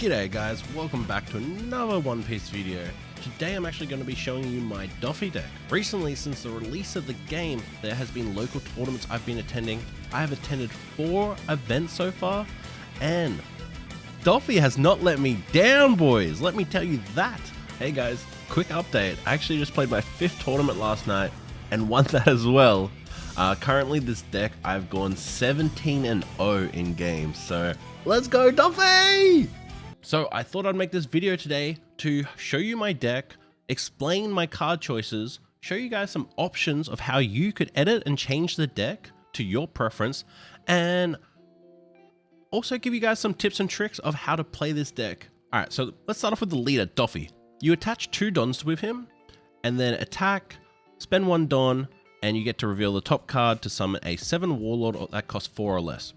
G'day guys, welcome back to another One Piece video. Today I'm actually going to be showing you my Doffy deck. Recently, since the release of the game, there has been local tournaments I've been attending. I have attended 4 events so far, and Doffy has not let me down, boys. Let me tell you that. Hey guys, quick update. I actually just played my 5th tournament last night and won that as well. Currently this deck, I've gone 17-0 in games, so let's go Doffy! So I thought I'd make this video today to show you my deck, explain my card choices, show you guys some options of how you could edit and change the deck to your preference, and also give you guys some tips and tricks of how to play this deck. Alright, so let's start off with the leader, Doffy. You attach 2 Dons with him, and then attack, spend 1 Don, and you get to reveal the top card to summon a 7 Warlord that costs 4 or less.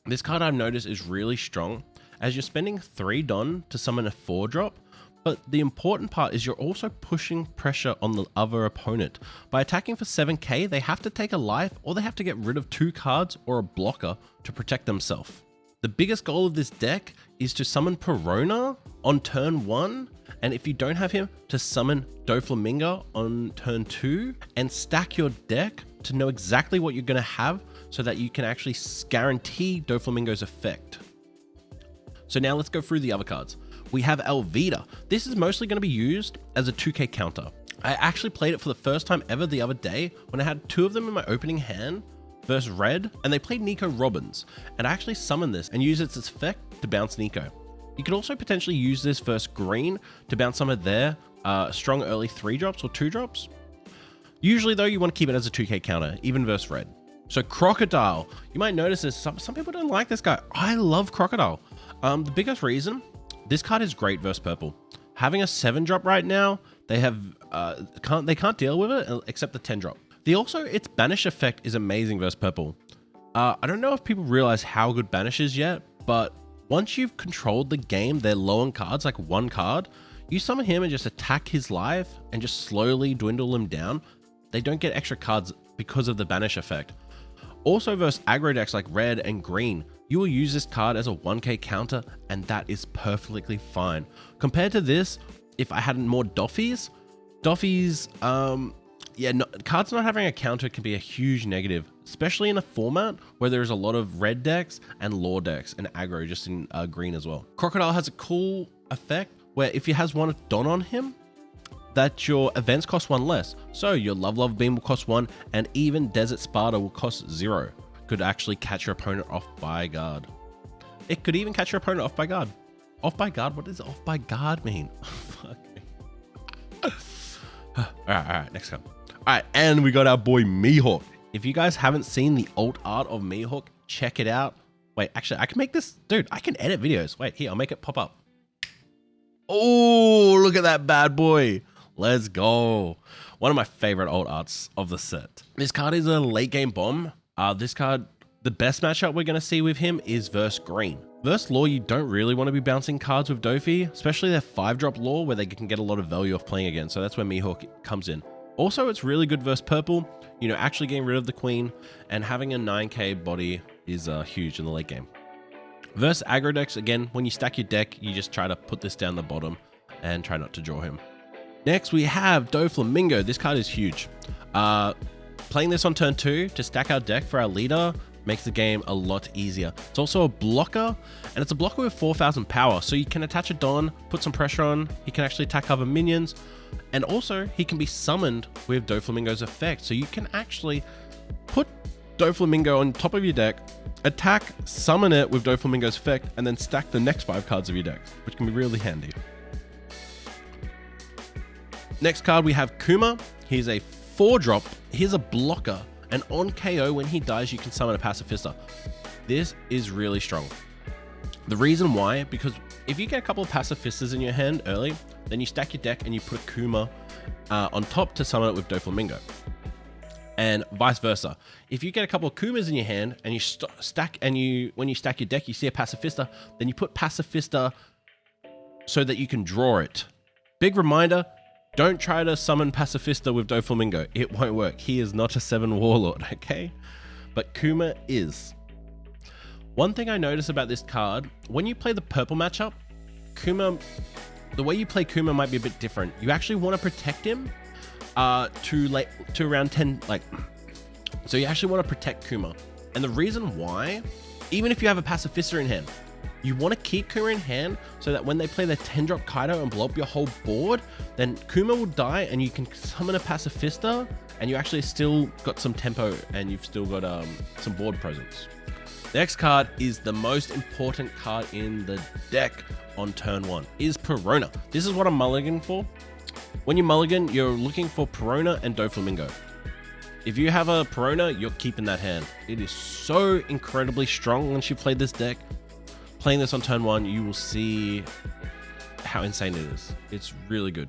This card I've noticed is really strong, as you're spending 3 Don to summon a 4-drop, but the important part is you're also pushing pressure on the other opponent. By attacking for 7k, they have to take a life or they have to get rid of 2 cards or a blocker to protect themselves. The biggest goal of this deck is to summon Perona on turn 1, and if you don't have him, to summon Doflamingo on turn 2, and stack your deck to know exactly what you're going to have so that you can actually guarantee Doflamingo's effect. So now let's go through the other cards. We have Elvita. This is mostly going to be used as a 2k counter. I actually played it for the first time ever the other day when I had 2 of them in my opening hand versus Red, and they played Nico Robbins, and I actually summoned this and used its effect to bounce Nico. You could also potentially use this versus Green to bounce some of their strong early 3-drops or 2-drops. Usually though, you want to keep it as a 2k counter, even versus Red. So Crocodile, you might notice this, some people don't like this guy. I love Crocodile. The biggest reason, this card is great versus purple. Having a 7-drop right now, they can't deal with it except the 10-drop. Its banish effect is amazing versus purple. I don't know if people realize how good banish is yet, but once you've controlled the game, they're low on cards, like 1 card, you summon him and just attack his life and just slowly dwindle him down. They don't get extra cards because of the banish effect. Also versus aggro decks like Red and Green, you will use this card as a 1k counter, and that is perfectly fine. Compared to this, if I had more Doffys, cards not having a counter can be a huge negative, especially in a format where there's a lot of red decks and lore decks and aggro just in green as well. Crocodile has a cool effect where if he has 1 Don on him, that your events cost 1 less. So your Love Beam will cost 1, and even Desert Sparta will cost 0. Could actually catch your opponent off by guard. It could even catch your opponent off by guard. Off by guard? What does off by guard mean? Fuck me. Alright, next card. Alright, and we got our boy Mihawk. If you guys haven't seen the alt art of Mihawk, check it out. Wait, actually, I can make this... Dude, I can edit videos. Wait, here, I'll make it pop up. Oh, look at that bad boy. Let's go. One of my favorite alt arts of the set. This card is a late game bomb. This card, the best matchup we're going to see with him is versus Green. Versus Lore, you don't really want to be bouncing cards with Doffy, especially their 5-drop Lore where they can get a lot of value off playing again. So that's where Mihawk comes in. Also, it's really good versus Purple, you know, actually getting rid of the Queen, and having a 9k body is huge in the late game. Versus aggro decks, again, when you stack your deck, you just try to put this down the bottom and try not to draw him. Next, we have Doflamingo. This card is huge. Playing this on turn 2 to stack our deck for our leader makes the game a lot easier. It's also a blocker, and it's a blocker with 4,000 power, so you can attach a Don, put some pressure on, he can actually attack other minions, and also he can be summoned with Doflamingo's effect, so you can actually put Doflamingo on top of your deck, attack, summon it with Doflamingo's effect, and then stack the next 5 cards of your deck, which can be really handy. Next card, we have Kuma. He's a 4-drop. He's a blocker. And on KO, when he dies, you can summon a Pacifista. This is really strong. The reason why, because if you get a couple of Pacifistas in your hand early, then you stack your deck and you put a Kuma on top to summon it with Doflamingo. And vice versa. If you get a couple of Kumas in your hand and you stack, and when you stack your deck, you see a Pacifista, then you put Pacifista so that you can draw it. Big reminder, don't try to summon Pacifista with Doflamingo. It won't work. He is not a 7 Warlord, okay? But Kuma is. One thing I noticed about this card, when you play the purple matchup, Kuma, the way you play Kuma might be a bit different. You actually want to protect him to around 10, like, so you actually want to protect Kuma. And the reason why, even if you have a Pacifista in hand, you want to keep Kuma in hand so that when they play their 10-drop Kaido and blow up your whole board, then Kuma will die and you can summon a Pacifista and you actually still got some tempo and you've still got some board presence. The next card is the most important card in the deck on turn 1, is Perona. This is what I'm mulliganing for. When you mulligan, you're looking for Perona and Doflamingo. If you have a Perona, you're keeping that hand. It is so incredibly strong once you play this deck. Playing this on turn 1, you will see how insane it is. It's really good.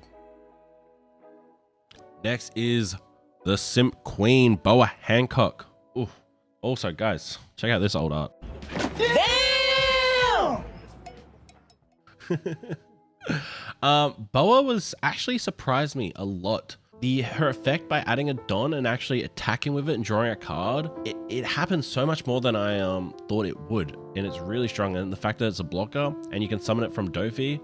Next is the Simp Queen, Boa Hancock. Ooh. Also, guys, check out this old art. Damn! Boa was actually surprised me a lot. Her effect by adding a Don and actually attacking with it and drawing a card, it happens so much more than I thought it would, and it's really strong. And the fact that it's a blocker and you can summon it from Dofi,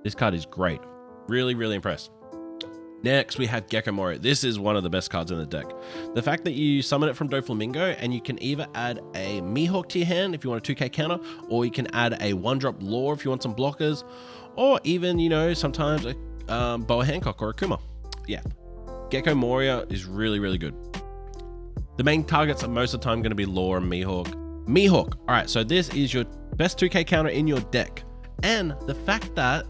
this card is great. Really, really impressed. Next, we have Gecko Moria. This is one of the best cards in the deck. The fact that you summon it from Doflamingo and you can either add a Mihawk to your hand if you want a 2k counter, or you can add a 1-drop Lore if you want some blockers, or even, you know, sometimes a Boa Hancock or a Kuma. Yeah. Gecko Moria is really, really good. The main targets are most of the time going to be Lore and Mihawk. Mihawk. All right, so this is your best 2k counter in your deck. And the fact that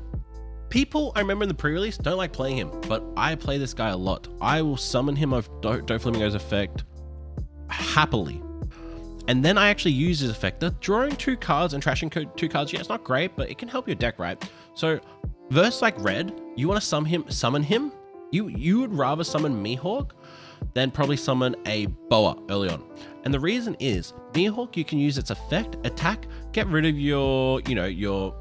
people, I remember in the pre-release, don't like playing him, but I play this guy a lot. I will summon him of Doflamingo's effect happily. And then I actually use his effect. The drawing 2 cards and trashing 2 cards, yeah, it's not great, but it can help your deck, right? So versus like red, you want to summon him. You would rather summon Mihawk than probably summon a Boa early on. And the reason is, Mihawk, you can use its effect, attack, get rid of your, you know, your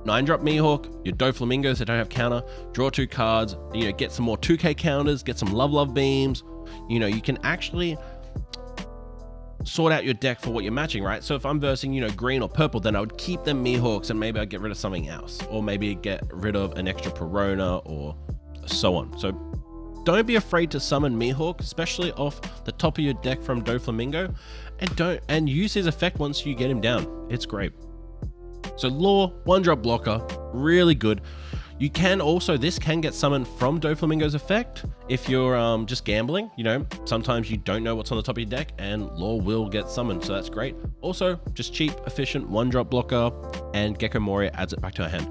9-drop Mihawk, your Doflamingos that don't have counter, draw 2 cards, you know, get some more 2k counters, get some love beams. You know, you can actually sort out your deck for what you're matching, right? So if I'm versing, you know, green or purple, then I would keep them Mihawks and maybe I'd get rid of something else, or maybe get rid of an extra Perona or so on. So don't be afraid to summon Mihawk, especially off the top of your deck from Doflamingo, and use his effect once you get him down. It's great. So Lore, 1-drop blocker, really good. You can also, this can get summoned from Doflamingo's effect if you're just gambling. You know, sometimes you don't know what's on the top of your deck and Lore will get summoned, so that's great. Also, just cheap, efficient 1-drop blocker, and Gecko Moria adds it back to our hand.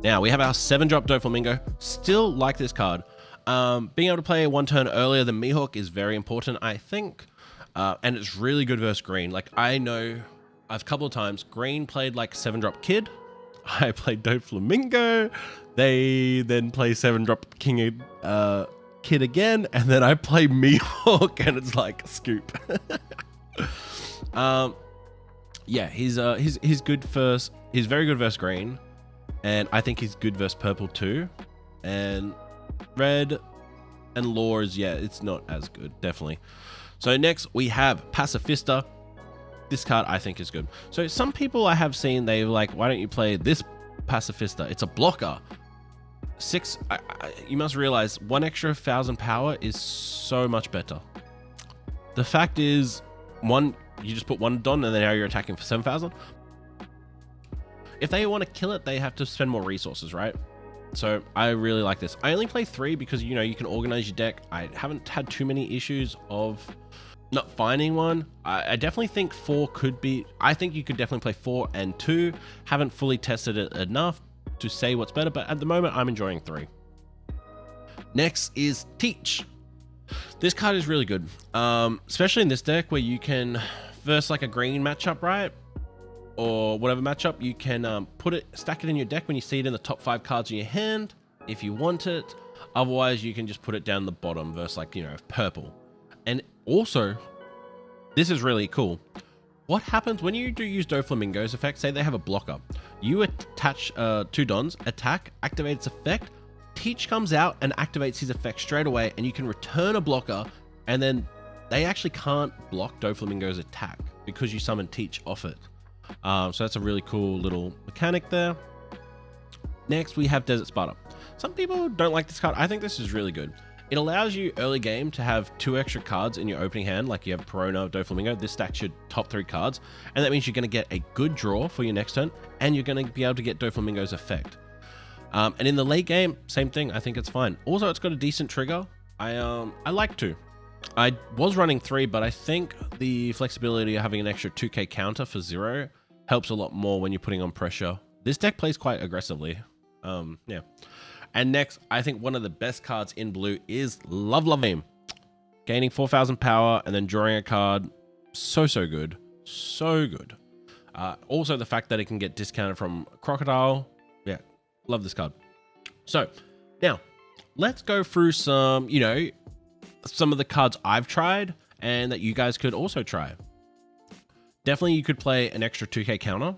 Now, we have our 7-drop Doflamingo. Still like this card. Being able to play 1 turn earlier than Mihawk is very important, I think. And it's really good versus green. Like, I know a couple of times, green played like 7-drop Kid. I played Doflamingo. They then play 7-drop King Kid again. And then I play Mihawk and it's like, scoop. Yeah, he's good first. He's very good versus green. And I think he's good versus purple too. And red and Lore is, yeah, it's not as good, definitely. So next we have Pacifista. This card I think is good. So some people I have seen, they're like, why don't you play this Pacifista? It's a blocker. 6, you must realize 1 extra 1,000 power is so much better. The fact is, you just put 1 Don and then now you're attacking for 7,000. If they want to kill it, they have to spend more resources, right? So I really like this. I only play 3 because, you know, you can organize your deck. I haven't had too many issues of not finding one. I definitely think 4 could be, I think you could definitely play 4 and 2. Haven't fully tested it enough to say what's better, but at the moment I'm enjoying 3. Next is Teach. This card is really good, especially in this deck where you can verse like a green matchup, right? Or whatever matchup, you can stack it in your deck when you see it in the top 5 cards in your hand, if you want it. Otherwise, you can just put it down the bottom versus, like, you know, purple. And also, this is really cool. What happens when you do use Doflamingo's effect? Say they have a blocker. You attach 2 Dons, attack, activate its effect. Teach comes out and activates his effect straight away, and you can return a blocker, and then they actually can't block Doflamingo's attack because you summon Teach off it. So that's a really cool little mechanic there. Next, we have Desert Sparta. Some people don't like this card. I think this is really good. It allows you early game to have 2 extra cards in your opening hand, like you have Perona, Doflamingo. This stacks your top 3 cards, and that means you're going to get a good draw for your next turn, and you're going to be able to get Doflamingo's effect. And in the late game, same thing. I think it's fine. Also, it's got a decent trigger. I like 2. I was running 3, but I think the flexibility of having an extra 2k counter for 0 helps a lot more when you're putting on pressure. This deck plays quite aggressively. Yeah. And next, I think one of the best cards in blue is Doflamingo. Gaining 4,000 power and then drawing a card. So good. So good. Also, the fact that it can get discounted from Crocodile. Yeah, love this card. So, now, let's go through some, you know, some of the cards I've tried and that you guys could also try. Definitely, you could play an extra 2k counter.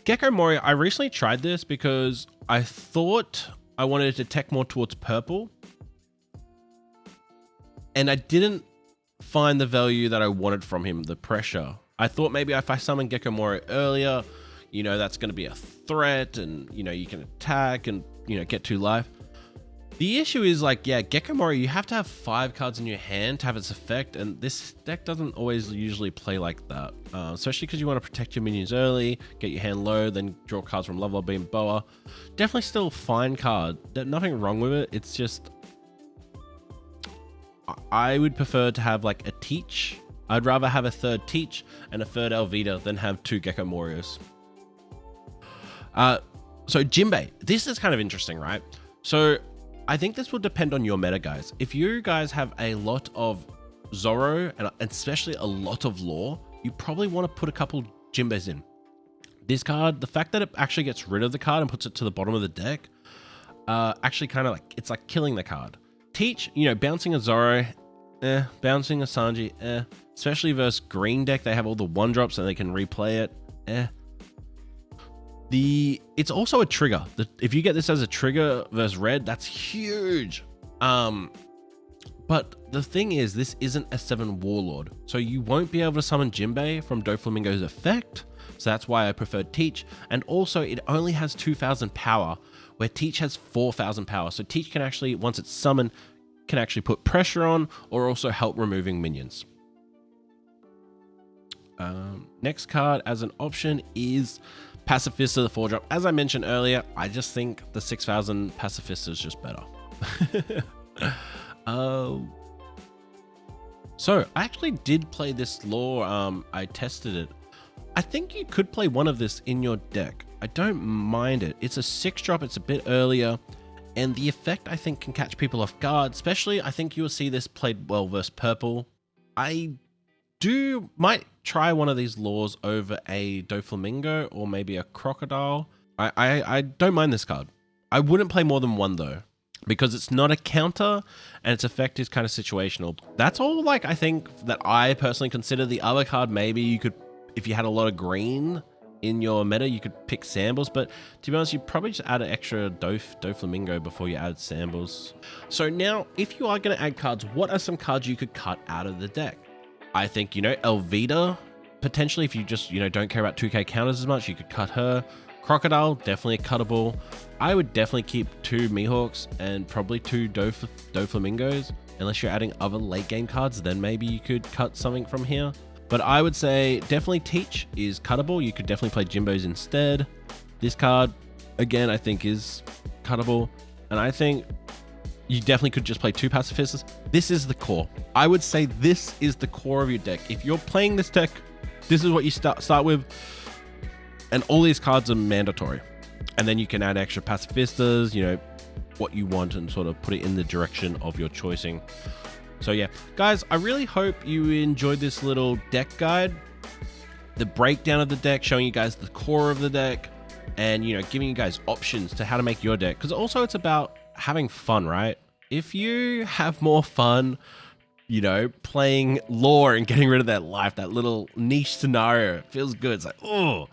Gecko Moria, I recently tried this because I thought I wanted to tech more towards purple. And I didn't find the value that I wanted from him, the pressure. I thought maybe if I summon Gecko Moria earlier, you know, that's going to be a threat and, you know, you can attack and, you know, get 2 life. The issue is like, yeah, Gecko Moria, you have to have 5 cards in your hand to have its effect, and this deck doesn't always usually play like that. Especially because you want to protect your minions early, get your hand low, then draw cards from Lava Beam, Boa. Definitely still a fine card. There's nothing wrong with it. It's just, I would prefer to have like a Teach. I'd rather have a 3rd Teach and a 3rd Elvita than have 2 Gecko Morias. So Jinbei, this is kind of interesting, right? So I think this will depend on your meta, guys. If you guys have a lot of Zoro and especially a lot of lore, you probably want to put a couple Jinbeis in. This card, the fact that it actually gets rid of the card and puts it to the bottom of the deck, actually kind of like, it's like killing the card. Teach, you know, bouncing a Zoro, bouncing a Sanji, especially versus green deck, they have all the 1-drops and they can replay it, It's also a trigger. If you get this as a trigger versus red, that's huge. But the thing is, this isn't a 7 Warlord, so you won't be able to summon Jinbei from Doflamingo's effect. So that's why I prefer Teach. And also, it only has 2,000 power, where Teach has 4,000 power. So Teach can actually, once it's summoned, can actually put pressure on or also help removing minions. Next card as an option is Pacifista, the 4-drop. As I mentioned earlier, I just think the 6,000 Pacifista is just better. So I actually did play this lore. I tested it. I think you could play one of this in your deck. I don't mind it. It's a 6-drop. It's a bit earlier. And the effect, I think, can catch people off guard. Especially, I think you will see this played well versus purple. I might try one of these lures over a Doflamingo or maybe a Crocodile. I don't mind this card. I wouldn't play more than one though, because it's not a counter and its effect is kind of situational. That's all, like, I think that I personally consider. The other card, maybe you could, if you had a lot of green in your meta, you could pick Sambles, but to be honest, you probably just add an extra Doflamingo before you add Sambles. So now, if you are going to add cards, what are some cards you could cut out of the deck? I think, you know, Elvita, potentially, if you just, you know, don't care about 2k counters as much, you could cut her. Crocodile, definitely cuttable. I would definitely keep 2 Mihawks and probably 2 Doflamingos. Unless you're adding other late game cards, then maybe you could cut something from here. But I would say definitely Teach is cuttable. You could definitely play Jimbos instead. This card, again, I think is cuttable. And I think you definitely could just play 2 Pacifistas. This is the core. I would say this is the core of your deck. If you're playing this deck, this is what you start with. And all these cards are mandatory. And then you can add extra Pacifistas, you know, what you want, and sort of put it in the direction of your choosing. So yeah, guys, I really hope you enjoyed this little deck guide. The breakdown of the deck, showing you guys the core of the deck, and, you know, giving you guys options to how to make your deck. Because also it's about having fun, right? If you have more fun, you know, playing lore and getting rid of that life, that little niche scenario, it feels good. It's like, oh,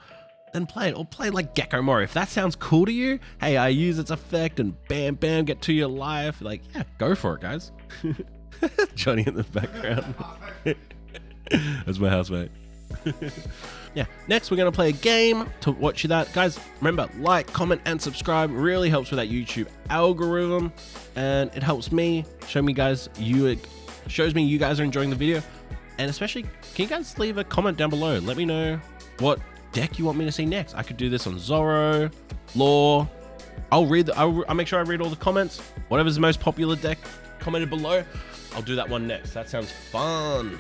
then play it. Or play like Gecko Moria. If that sounds cool to you, hey, I use its effect and bam, bam, get to your life. Like, yeah, go for it, guys. Johnny in the background. That's my housemate. Yeah, next we're going to play a game. To watch that, guys, remember, like, comment, and subscribe. Really helps with that YouTube algorithm, and it helps me show me guys shows me you guys are enjoying the video. And especially, can you guys leave a comment down below? Let me know what deck you want me to see next. I could do this on Zorro, Law. I'll make sure I read all the comments. Whatever's the most popular deck commented below, I'll do that one next. That sounds fun.